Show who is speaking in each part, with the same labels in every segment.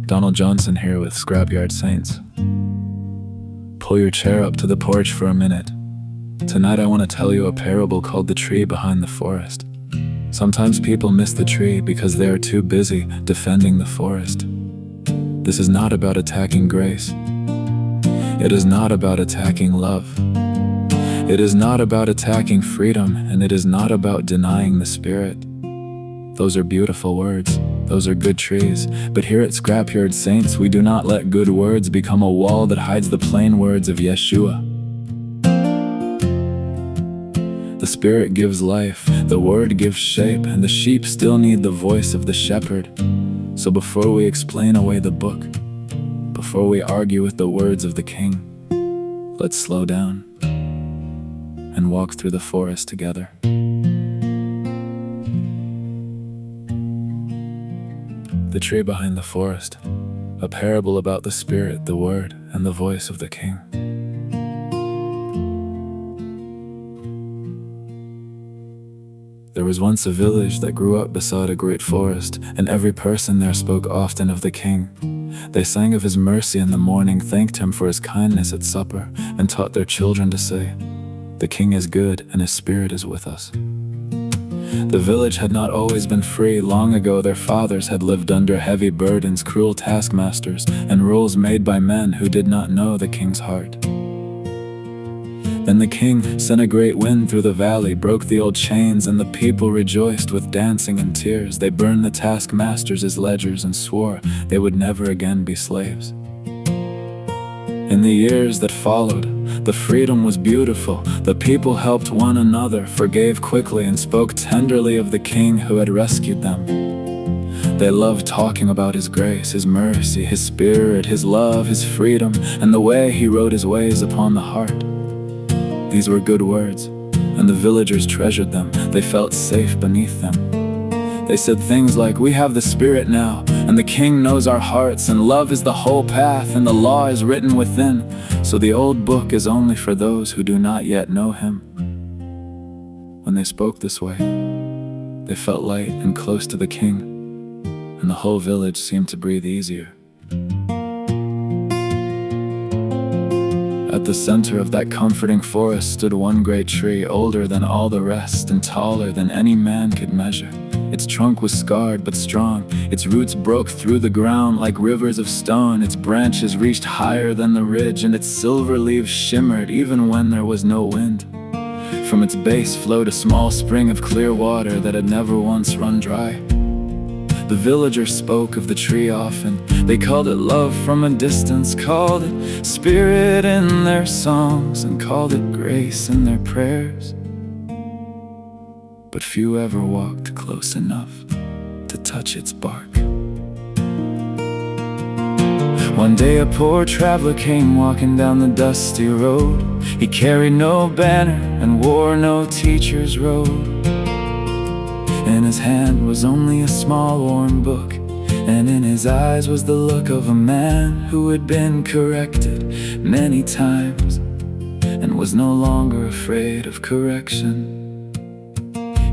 Speaker 1: Donald Johnson here with Scrapyard Saints. Pull your chair up to the porch for a minute. Tonight I want to tell you a parable called The Tree Behind the Forest. Sometimes people miss the tree because they are too busy defending the forest. This is not about attacking grace. It is not about attacking love. It is not about attacking freedom, and it is not about denying the Spirit. Those are beautiful words. Those are good trees. But here at Scrapyard Saints, we do not let good words become a wall that hides the plain words of Yeshua. The Spirit gives life, the Word gives shape, and the sheep still need the voice of the shepherd. So before we explain away the book, before we argue with the words of the King, let's slow down and walk through the forest together. The Tree Behind the Forest, a parable about the Spirit, the Word, and the voice of the King. There was once a village that grew up beside a great forest, and every person there spoke often of the King. They sang of his mercy in the morning, thanked him for his kindness at supper, and taught their children to say, "The King is good, and his Spirit is with us." The village had not always been free. Long ago their fathers had lived under heavy burdens, cruel taskmasters, and rules made by men who did not know the King's heart. Then the King sent a great wind through the valley, broke the old chains, and the people rejoiced with dancing and tears. They burned the taskmasters' ledgers and swore they would never again be slaves. In the years that followed, the freedom was beautiful. The people helped one another, forgave quickly, and spoke tenderly of the King who had rescued them. They loved talking about his grace, his mercy, his Spirit, his love, his freedom, and the way he wrote his ways upon the heart. These were good words, and the villagers treasured them. They felt safe beneath them. They said things like, "We have the Spirit now, and the King knows our hearts, and love is the whole path, and the law is written within. So the old book is only for those who do not yet know him." When they spoke this way, they felt light and close to the King, and the whole village seemed to breathe easier. At the center of that comforting forest stood one great tree, older than all the rest and taller than any man could measure. Its trunk was scarred but strong. Its roots broke through the ground like rivers of stone. Its branches reached higher than the ridge, and its silver leaves shimmered even when there was no wind. From its base flowed a small spring of clear water that had never once run dry. The villagers spoke of the tree often. They called it love from a distance, called it Spirit in their songs, and called it grace in their prayers. But few ever walked close enough to touch its bark. One day a poor traveler came walking down the dusty road. He carried no banner and wore no teacher's robe. In his hand was only a small worn book, and in his eyes was the look of a man who had been corrected many times and was no longer afraid of correction.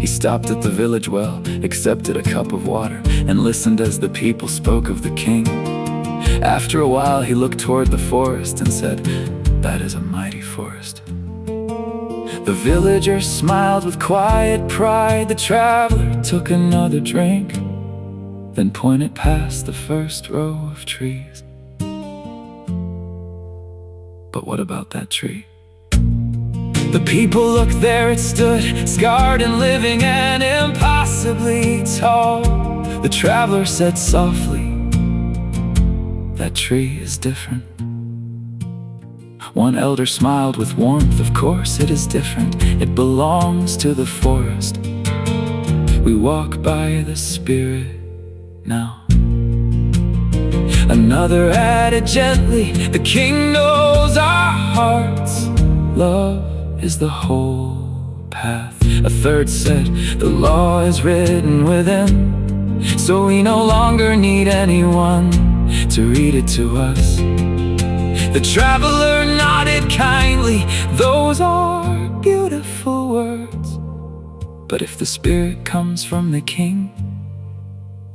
Speaker 1: He stopped at the village well, accepted a cup of water, and listened as the people spoke of the King. After a while he looked toward the forest and said, "That is a mighty forest." The villager smiled with quiet pride. The traveler took another drink, then pointed past the first row of trees. But what about that tree? The people looked, there it stood, scarred and living and impossibly tall. The traveler said softly, "That tree is different." One elder smiled with warmth, "Of course it is different. It belongs to the forest. We walk by the Spirit now." Another added gently, "The King knows our hearts. Love is the whole path." A third said, "The law is written within, so we no longer need anyone to read it to us." The traveler nodded kindly, "Those are beautiful words, but if the Spirit comes from the King,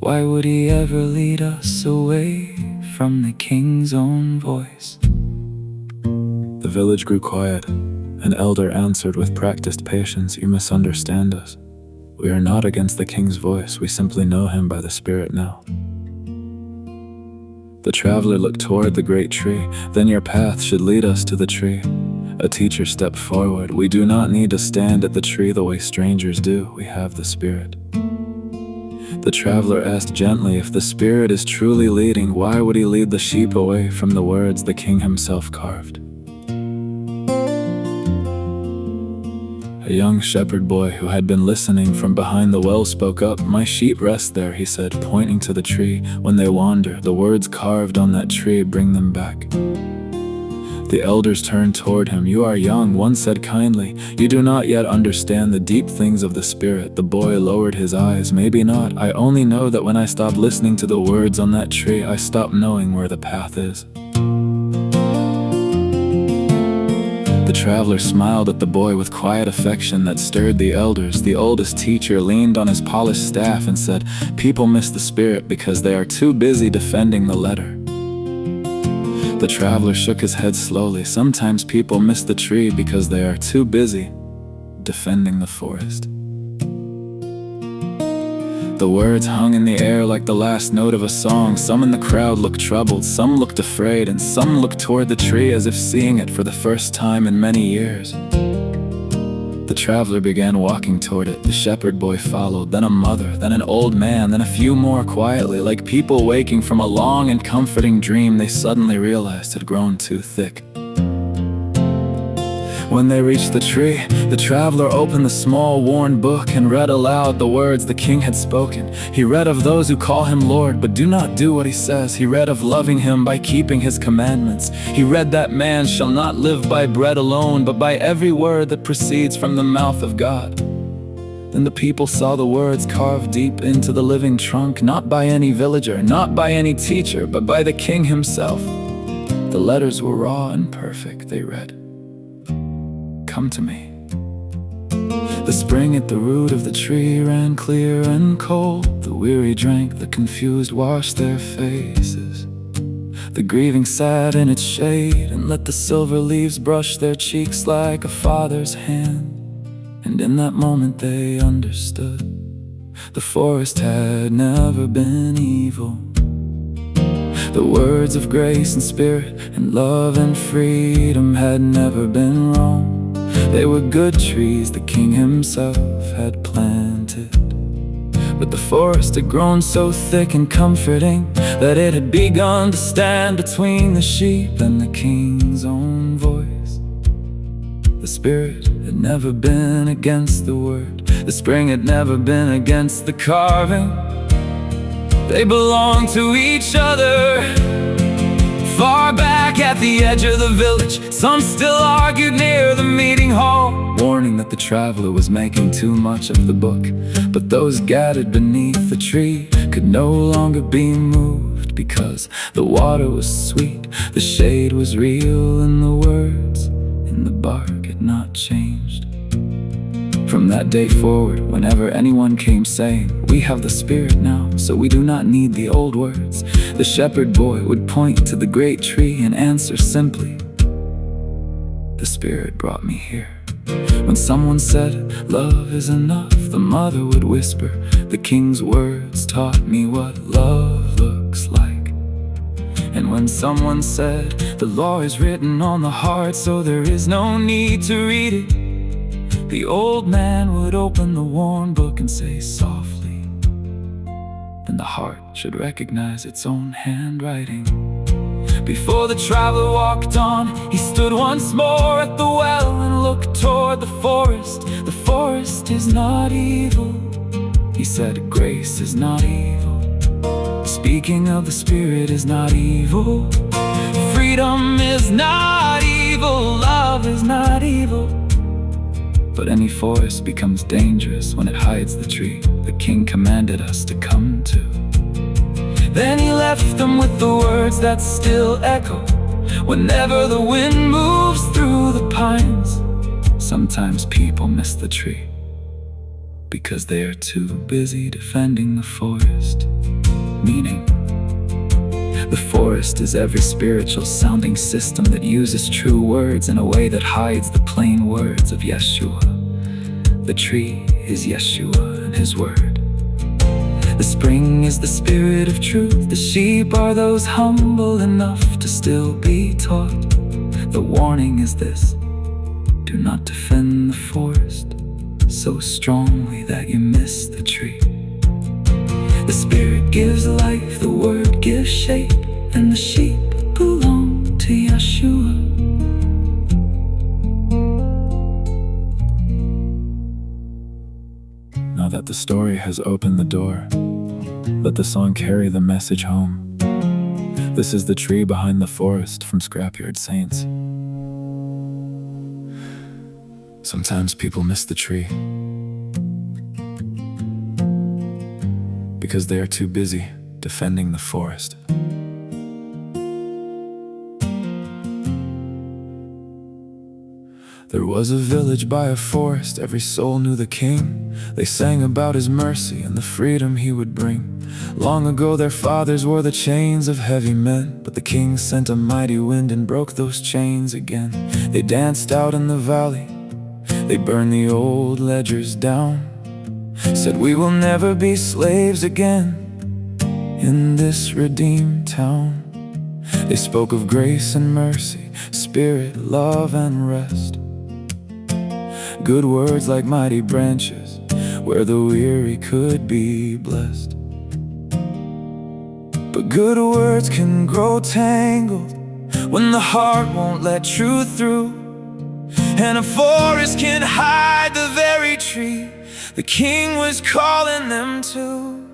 Speaker 1: Why would he ever lead us away from the king's own voice? The village grew quiet. An elder answered with practiced patience, "You misunderstand us. We are not against the king's voice, we simply know him by the Spirit now." The traveler looked toward the great tree. "Then your path should lead us to the tree." A teacher stepped forward. "We do not need to stand at the tree the way strangers do. We have the Spirit." The traveler asked gently, "If the Spirit is truly leading, why would he lead the sheep away from the words the king himself carved?" A young shepherd boy who had been listening from behind the well spoke up. "My sheep rest there," he said, pointing to the tree. "When they wander, the words carved on that tree bring them back." The elders turned toward him. "You are young," one said kindly. "You do not yet understand the deep things of the Spirit." The boy lowered his eyes. "Maybe not. I only know that when I stop listening to the words on that tree, I stop knowing where the path is." The traveler smiled at the boy with quiet affection that stirred the elders. The oldest teacher leaned on his polished staff and said, "People miss the Spirit because they are too busy defending the letter." The traveler shook his head slowly. "Sometimes people miss the tree because they are too busy defending the forest." The words hung in the air like the last note of a song. Some in the crowd looked troubled, some looked afraid, and some looked toward the tree as if seeing it for the first time in many years. The traveler began walking toward it. The shepherd boy followed, then a mother, then an old man, then a few more quietly, like people waking from a long and comforting dream they suddenly realized had grown too thick. When they reached the tree, the traveler opened the small worn book and read aloud the words the king had spoken. He read of those who call him Lord but do not do what he says. He read of loving him by keeping his commandments. He read that man shall not live by bread alone, but by every word that proceeds from the mouth of God. Then the people saw the words carved deep into the living trunk, not by any villager, not by any teacher, but by the king himself. The letters were raw and perfect. They read, "Come to me." The spring at the root of the tree ran clear and cold. The weary drank, the confused washed their faces. The grieving sat in its shade and let the silver leaves brush their cheeks like a father's hand. And in that moment they understood the forest had never been evil. The words of grace and spirit and love and freedom had never been wrong. They were good trees the king himself had planted. But the forest had grown so thick and comforting that it had begun to stand between the sheep and the king's own voice. The Spirit had never been against the word. The spring had never been against the carving. They belonged to each other. Far back at the edge of the village, some still argued near the meeting hall, warning that the traveler was making too much of the book. But those gathered beneath the tree could no longer be moved, because the water was sweet, the shade was real, and the words in the bark had not changed. From that day forward, whenever anyone came saying, "We have the Spirit now, so we do not need the old words," the shepherd boy would point to the great tree and answer simply, "The Spirit brought me here." When someone said, "Love is enough," the mother would whisper, "The king's words taught me what love looks like." And when someone said, "The law is written on the heart, so there is no need to read it," the old man would open the worn book and say softly, "Then the heart should recognize its own handwriting." Before the traveler walked on, he stood once more at the well and looked toward the forest. "The forest is not evil," he said, "grace is not evil. Speaking of the Spirit is not evil. Freedom is not evil. Love is not evil." But any forest becomes dangerous when it hides the tree the king commanded us to come to. Then he left them with the words that still echo whenever the wind moves through the pines. Sometimes people miss the tree because they are too busy defending the forest. Meaning, the forest is every spiritual sounding system that uses true words in a way that hides the plain words of Yeshua. The tree is Yeshua and his word. The spring is the spirit of truth. The sheep are those humble enough to still be taught. The warning is this: do not defend the forest so strongly that you miss the tree. The spirit gives life, the word gives shape, and the sheep belong to Yeshua. Now that the story has opened the door, let the song carry the message home. This is the tree behind the forest from Scrapyard Saints. Sometimes people miss the tree because they are too busy defending the forest. There was a village by a forest, every soul knew the king. They sang about his mercy and the freedom he would bring. Long ago their fathers wore the chains of heavy men, but the king sent a mighty wind and broke those chains again. They danced out in the valley, they burned the old ledgers down, said we will never be slaves again in this redeemed town. They spoke of grace and mercy, spirit, love and rest. Good words like mighty branches, where the weary could be blessed. But good words can grow tangled when the heart won't let truth through, and a forest can hide the very tree the king was calling them to.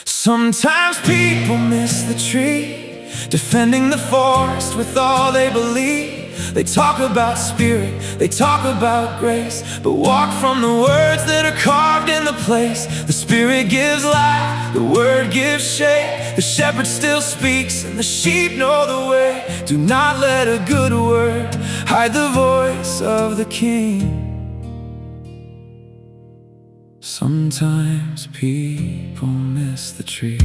Speaker 1: Sometimes people miss the tree, defending the forest with all they believe. They talk about spirit, they talk about grace, but walk from the words that are carved in the place. The spirit gives life, the word gives shape. The shepherd still speaks and the sheep know the way. Do not let a good word hide the voice of the king. Sometimes people miss the tree.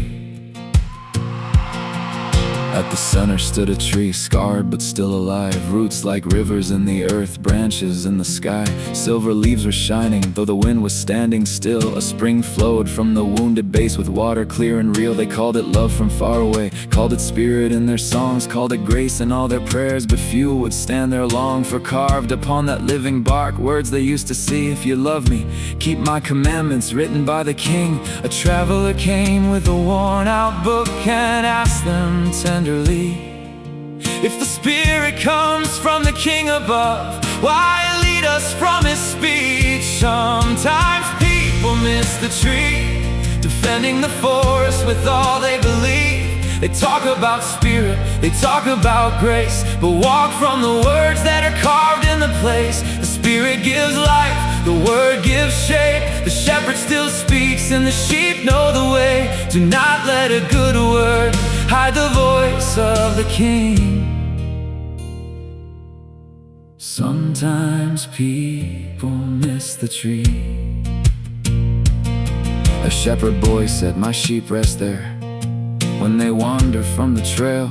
Speaker 1: At the center stood a tree, scarred but still alive. Roots like rivers in the earth, branches in the sky. Silver leaves were shining, though the wind was standing still. A spring flowed from the wounded base with water clear and real. They called it love from far away, called it spirit in their songs, called it grace in all their prayers. But few would stand there long, for carved upon that living bark words they used to see: if you love me, keep my commandments, written by the king. A traveler came with a worn-out book and asked them tenderly, if the spirit comes from the king above, why lead us from his speech? Sometimes people miss the tree, defending the forest with all they believe. They talk about spirit, they talk about grace, but walk from the words that are carved in the place. The spirit gives life, the word gives shape. The shepherd still speaks and the sheep know the way. Do not let a good word hide the voice of the king. Sometimes people miss the tree. A shepherd boy said, my sheep rest there when they wander from the trail.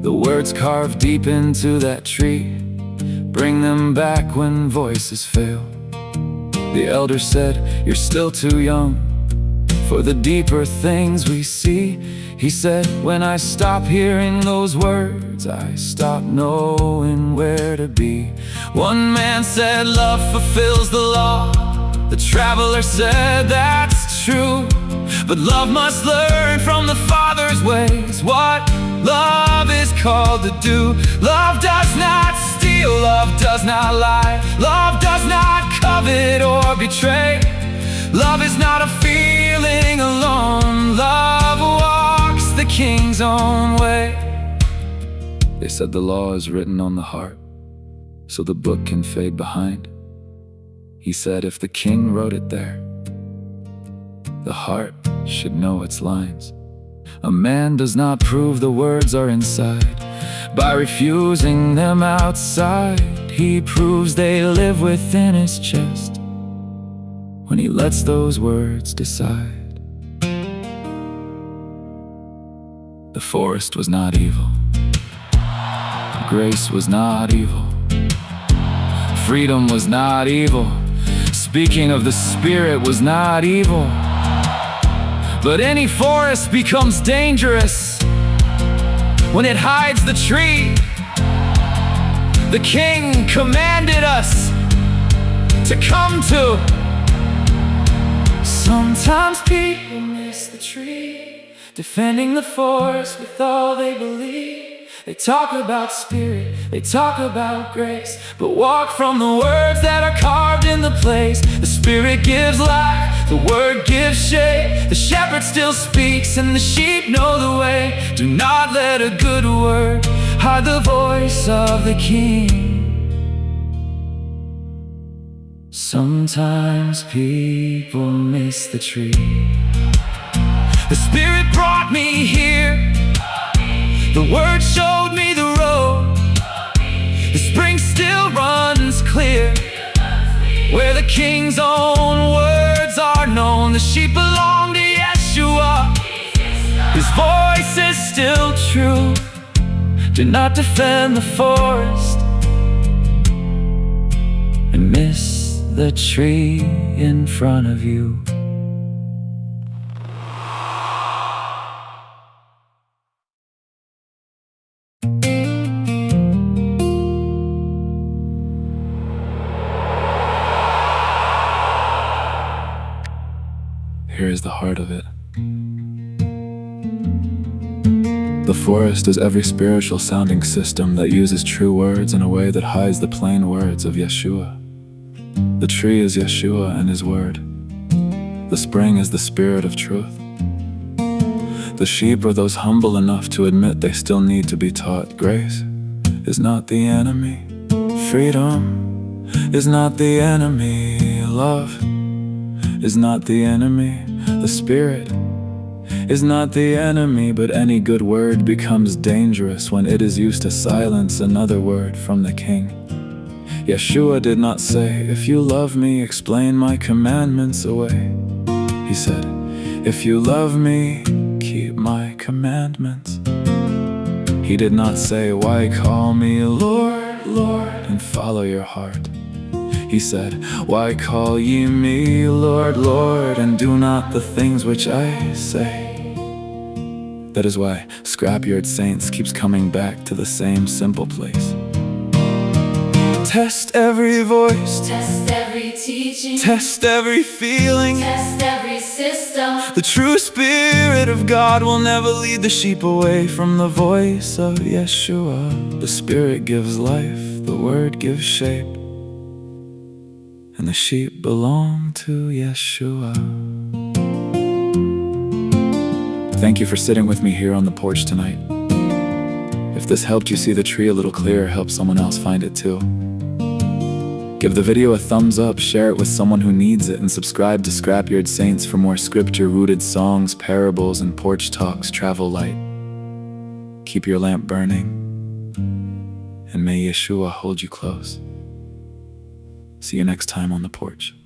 Speaker 1: The words carved deep into that tree bring them back when voices fail. The elder said, you're still too young for the deeper things we see. He said, when I stop hearing those words, I stop knowing where to be. One man said, love fulfills the law. The traveler said, that's true, but love must learn from the Father's ways what love is called to do. Love does not steal, love does not lie, love does not covet or betray. Love is not a feeling alone, love walks the king's own way. They said the law is written on the heart, so the book can fade behind. He said if the king wrote it there, the heart should know its lines. A man does not prove the words are inside by refusing them outside. He proves they live within his chest. when he lets those words decide. The forest was not evil. Grace was not evil. Freedom was not evil. Speaking of the Spirit was not evil. But any forest becomes dangerous when it hides the tree. The King commanded us to come to. Sometimes people miss the tree, defending the forest with all they believe. They talk about Spirit, they talk about grace, but walk from the words that are carved in the place. The Spirit gives life, the Word gives shape. The shepherd still speaks and the sheep know the way. Do not let a good word hide the voice of the King. Sometimes people miss the tree. The Spirit brought me here. The Word showed me the road. The spring still runs clear, where the King's own words are known. The sheep belong to Yeshua. His voice is still true. Do not defend the forest and miss the tree in front of you. Here is the heart of it. The forest is every spiritual sounding system that uses true words in a way that hides the plain words of Yeshua. The tree is Yeshua and His Word. The spring is the Spirit of truth. The sheep are those humble enough to admit they still need to be taught. Grace is not the enemy. Freedom is not the enemy. Love is not the enemy. The Spirit is not the enemy, but any good word becomes dangerous when it is used to silence another word from the King. Yeshua did not say, "If you love me, explain my commandments away." He said, "If you love me, keep my commandments." He did not say, "Why call me Lord, Lord, and follow your heart?" He said, "Why call ye me Lord, Lord, and do not the things which I say?" That is why Scrapyard Saints keeps coming back to the same simple place. Test every voice,
Speaker 2: test every teaching,
Speaker 1: test every feeling,
Speaker 2: test every system.
Speaker 1: The true Spirit of God will never lead the sheep away from the voice of Yeshua. The Spirit gives life, the Word gives shape, and the sheep belong to Yeshua. Thank you for sitting with me here on the porch tonight. If this helped you see the tree a little clearer, help someone else find it too. Give the video a thumbs up, share it with someone who needs it, and subscribe to Scrapyard Saints for more scripture-rooted songs, parables, and porch talks. Travel light. Keep your lamp burning, and may Yeshua hold you close. See you next time on the porch.